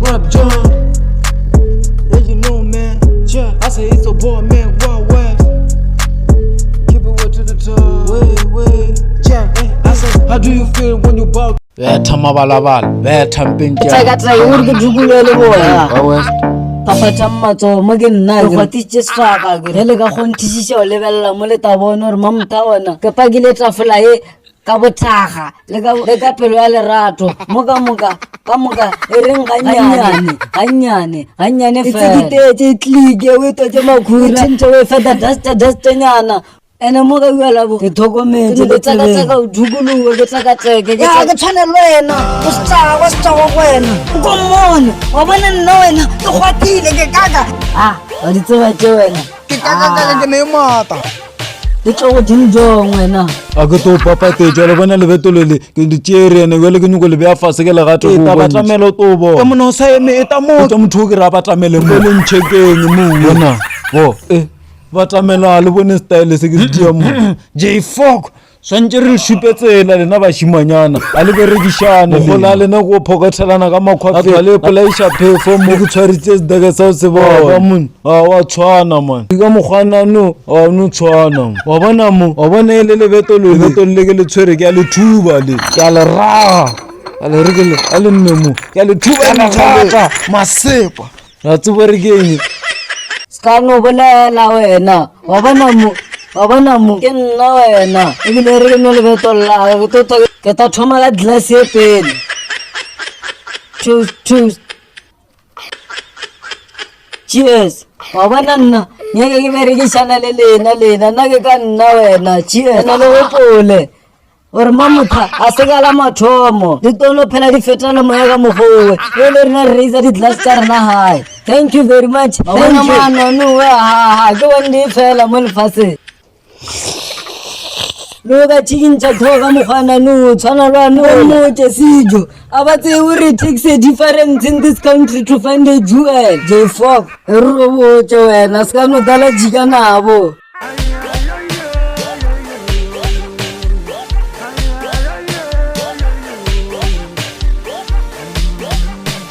What up, John? Yeah, you know, man. Yeah, I say it's a boy, man. Wild West. Keep it way to the top. Way. Yeah, I say, how do you feel when you bought? Betha mabalabala, betha mpintja. Tsaka uri ke dugulele boya. Papa tsammatso mo ke nna ke gotitse straka ke le ka gontisisa o lebella mo le tabone re mamta ona ke pakile trafela e ka bothaga le ka pelo ya lerato moka e reng ganyane fa tse click we to tse makhura ntse we feta dust nyana ene mo ka bua la bo ke thokometse le tsaka o duguluwe ke tsaka ke tshwana le wena o sta wa wena o komone wa bona nna wena ke gwatile ke kaka wa di tseba tse wena Ke kaka ke ne mata. le tsogo dinjong wena A ke to papa te jalo bona le betolele ke di tsere ene wele ke nyuko le bea fase ke le gato go ba batamelo to bo. Ke mona o sa eme eta mo. Tsa motho ke ra batamele mo le ntshekeng mo bona. Bo batamelo le bone style se ke dia mo. J4 swantse re shupetsela lena ba shimanyana a le berekishane go la lena go phokothelana ka makhwafe a le polaisha phefo mo go tshwaritse daga sa se ba mon wa tshwana man ka mogwana no no tshwana wa bona mo wa bona ile le betolo ke le tshwere ke a le thuba le ke a le ra a le rekele a le nnemo ke a le thuba na ga Masepa. ra tsebore ke eng ska no bolela wena wa bona mo ke nna wena ebile re ke no le betolla ke ta thoma ka glass e pele choose cheers wa bona nna nyeke ke berekisana le lena nna ke ka nna wena cheers na le opole or mamutha a se ka la mathomo di tolo phela di fetana moya ka mogowe e le rena raise di glass tsa rena hai thank you very much bona mano no ha ke wende fela mo lefase loka chikincha thoka mogwana no tshwana lwa no mote sijo abatse uri it takes a difference in this country to find a jewel J4 robo tse wena ska no dala jika nabo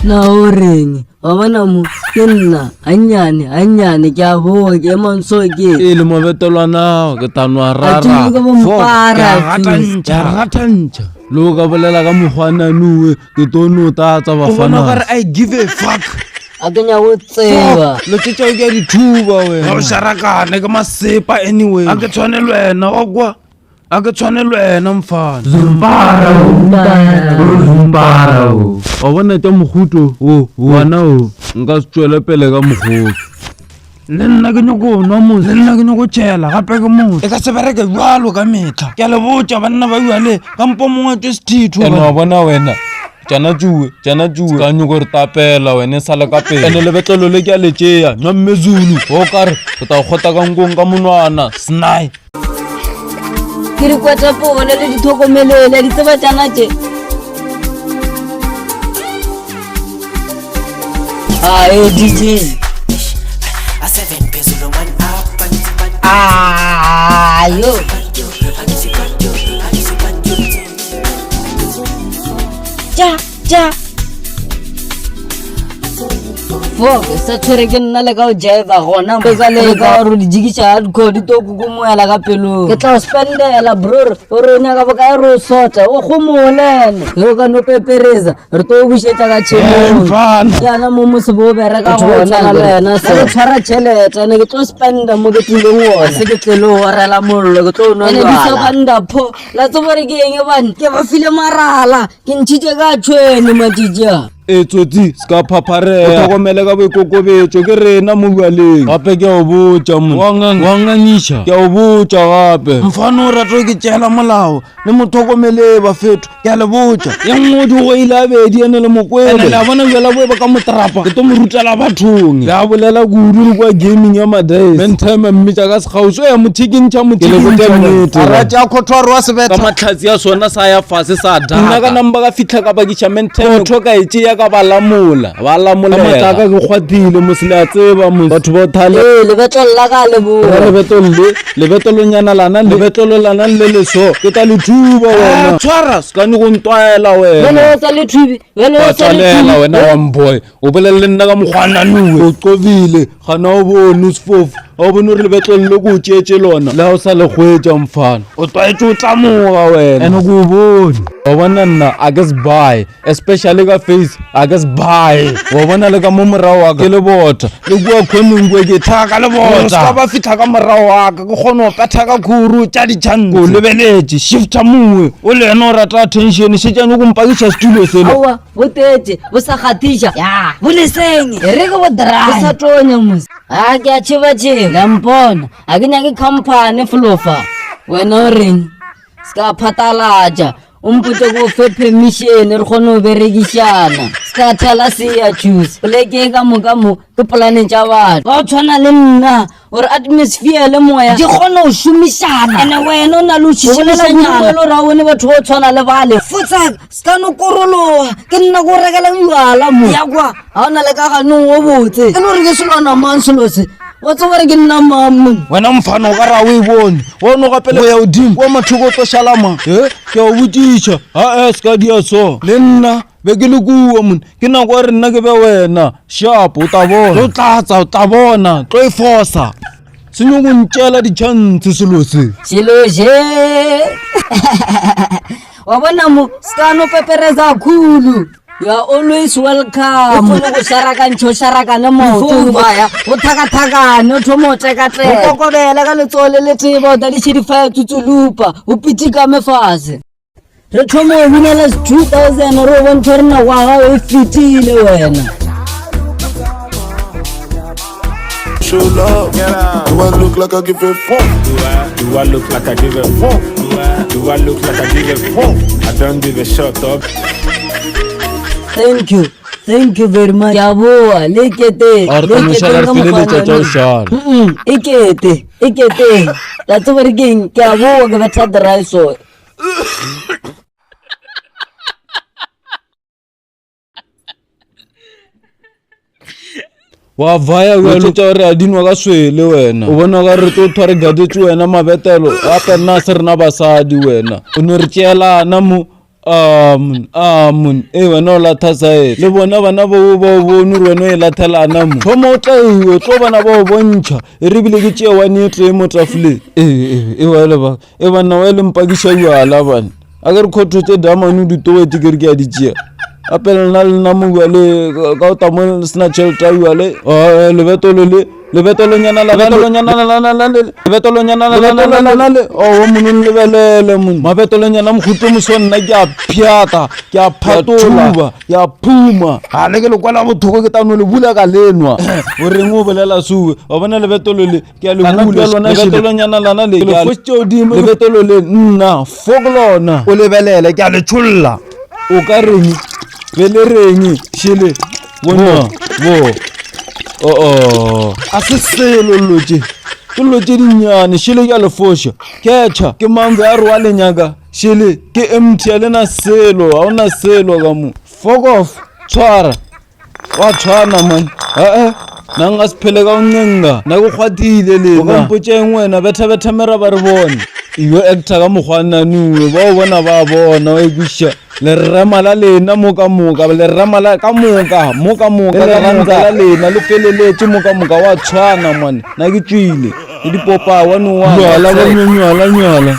na orenye wa bona mo ke nna anyane ke a boa ke monso ke le mo betolwana ke tanwa rara ratantja lo ka bolela ka mogwana nuwe ke tono tatsa bafana Bona I give a fuck. akenya o tseba lo tsetsa ke di thuba we Ga o sharakane ka masepa anyway. A ke tshwane le wena wa kwa. A ke tshwane le wena mfana. zumbara o bona tsa moguto o wana o nka se tswele pele ka mogoto Le nna ke nyoko nwa mo, le nna ke nyoko tshela gape ke mo. E ka se bereke jwalo ka metlha. Ke a le botsa banna ba bua le ka mpo mongwe tse sethitho. ene wa bona wena jana juwe ka nyoko re tapela wena sa le ka pele ene le betlolo le ke a le tšea nwa mmezulu o kare ke ta gota ka nkong ka monwana snai ke re kwata pone le dithokomelele di tseba tsana tse DJ A 7 phezulu man up ayo ja Foke sa tshwere ke nna le ka o jaiva gona mo ka le ka ro di jigisa hardcore di to kukumoela ka pelo ke tla spendela bro ro nya ka boka ro sota o khomolene ro ka no pepereza re to bushetsa ka chemo yana mo mo se bo bere ka gona le yena se tshwara chelete ne ke tlo spenda mo ke tlileng wona se ke tlelo warela mollo ke tlo no ene di so banda pho la tsore ke eng ban ke ba file marala ke ntshitse ka tshweni matija e tsotsi ska phaphareya o tlhokomele ka boikokobetso ke rena mo bualeng gape ke a o botsa mo wa ngangisha ke a o botsa gape Mfana o rato ke tšela molao le motlhokomele ba fetho ke a le botsa. ye nngwe di go ile a bedi ene le mokwele Ene le a bona bjela boeba ka motrapa ke to mo rutela bathong ke a bolela kudu le kwa gaming ya madays mentime mmitsa ka segauso ya mothikintšha a ratša khothwaro wa ka sebeta. matlhatsi ya sona sa ya fase sa nna ka namba ka fitlha ka bakiša mentime motho ka etse ya ka ba lamola mataka ke kgwathile mosele a tseba batho ba thale lebetlo la ka lebetlolonyana lana lebetlolo lana le leso ke tla le thuba wena tshwara skane go ntwaela wena tsalela wena wamboy o bolelle nna ka mokgwananuwe o qobile gana o bone sefofu a o bone re lebetlolo le ko tšeetse lona le ga o sa le kgwetša mfana o twaetse o tlamoga wena ene ko o bone wa bona nna a ke se buy especially ka face a ke se buy wa bona le ka mo morago wa ka ke le bota le kua kgonongwe ke thaka le bota ska ba fitlha ka morago wa ka ke kgone go petha ka khuru tša ditšhantse o lebeletse shifta mowe o le ena o rata attention setšane ko mpakiša setulo selo aowa bo tete bo sa kgatiša ya bo leseng e re ke bo dry bo sa tonya mos a ke a tšhebatšheba la mpona a ke nyake company flofa wena o reng ska phatalatša o mpotse ko fe permission re kgone go berekišana ska thala seya choose poleke ka moka mo ke planeng tša batho ba o tshwana le nna gore atmosphere le moya di kgone go šomišana ene wena o na le o šišelelaele ra bone batho go tshwana le bale fotsaka ska no korologa ke nna ko rekelang jala mo ya kwa ga o na le ka ganong o botse e le gore ke selwana mang selose wa tseba re ke nna mamong wena mfana o ka ra o e bone wa no gapele go ya odimo wa mathoko o tlo šalama ke a botiša a ska dia so le nna be ke le kua mone ke nako ya re nna ke be wena sharp o ta bona o tlatsa o ta bona tlo e fosa senyoko ntšela ditšhantse selose wa bona mo ska no pepereza khulu. You are always welcome. Ufuna kusharakana usharakane moto baya. Uthakathakane uthomoteka-teka. Ukokobela ka letsole le tsebo da di shirifa tutsulupa. Upitika mefase. Re thomo o binela 2000 ro bontsha rena wa ga o fitile wena. Show love. Do I look like I give a fuck? Do I look like I give a fuck? Do I look like I give a fuck? I don't give a shut up. Thank you very much. Yaboa, lekete. Ikete. That's what again. Yaboa, give it the rice oil. wa vaya wa lo tsa re adinwa ka swele wena o bona ga re tlo thware gadetse wena mabetelo gape nna se rena basadi wena o no re tšeelana mo amun wena o lathasae le bona bana ba o bone re wena o e lathelana mo thoma o tla o tlo bana ba o bontšha e re bile ke tšea wane e tle mo tafoleng e banna wa e le mpakiša jala bane a ke re khotho tse damane ditowete ke re ke a di tšea apela nna le nna mobuale ka o tamo sena tšhelete a buale lebetolonyana o mono lebelele mon mabetolonyana mokhuto moso nna ke a phiata ke a phatola ke a phuma ga le ke le kwala bothoko ke tano le bula ka lenwa o reng o bolela suwe wa bona lebetolo le ke a le bula lebetolonyana lana le ke a le fostodimo lebetolo le nna foglona o lebelele ke a le tšholla o ka reng bele reng shile bona bo a se selo lotse ke lotse dinyane shile ke a le fosha ketcha ke mango ya re wa lenyaka shile ke empty le na selo a ona selo ka mo fuck off tshwara wa tshwana man nanga siphele ka uncenga na go kgwathile le ba mpotšeng wena betha mera ba re bone iwe actor ka mogwana nuwe ba o bona ba bona o ekusha le rema la lena moka le rema la ka moka le rantsa la lena le feleletse moka wa tshwana man na ke tswile ke dipopa wa no wa la nyala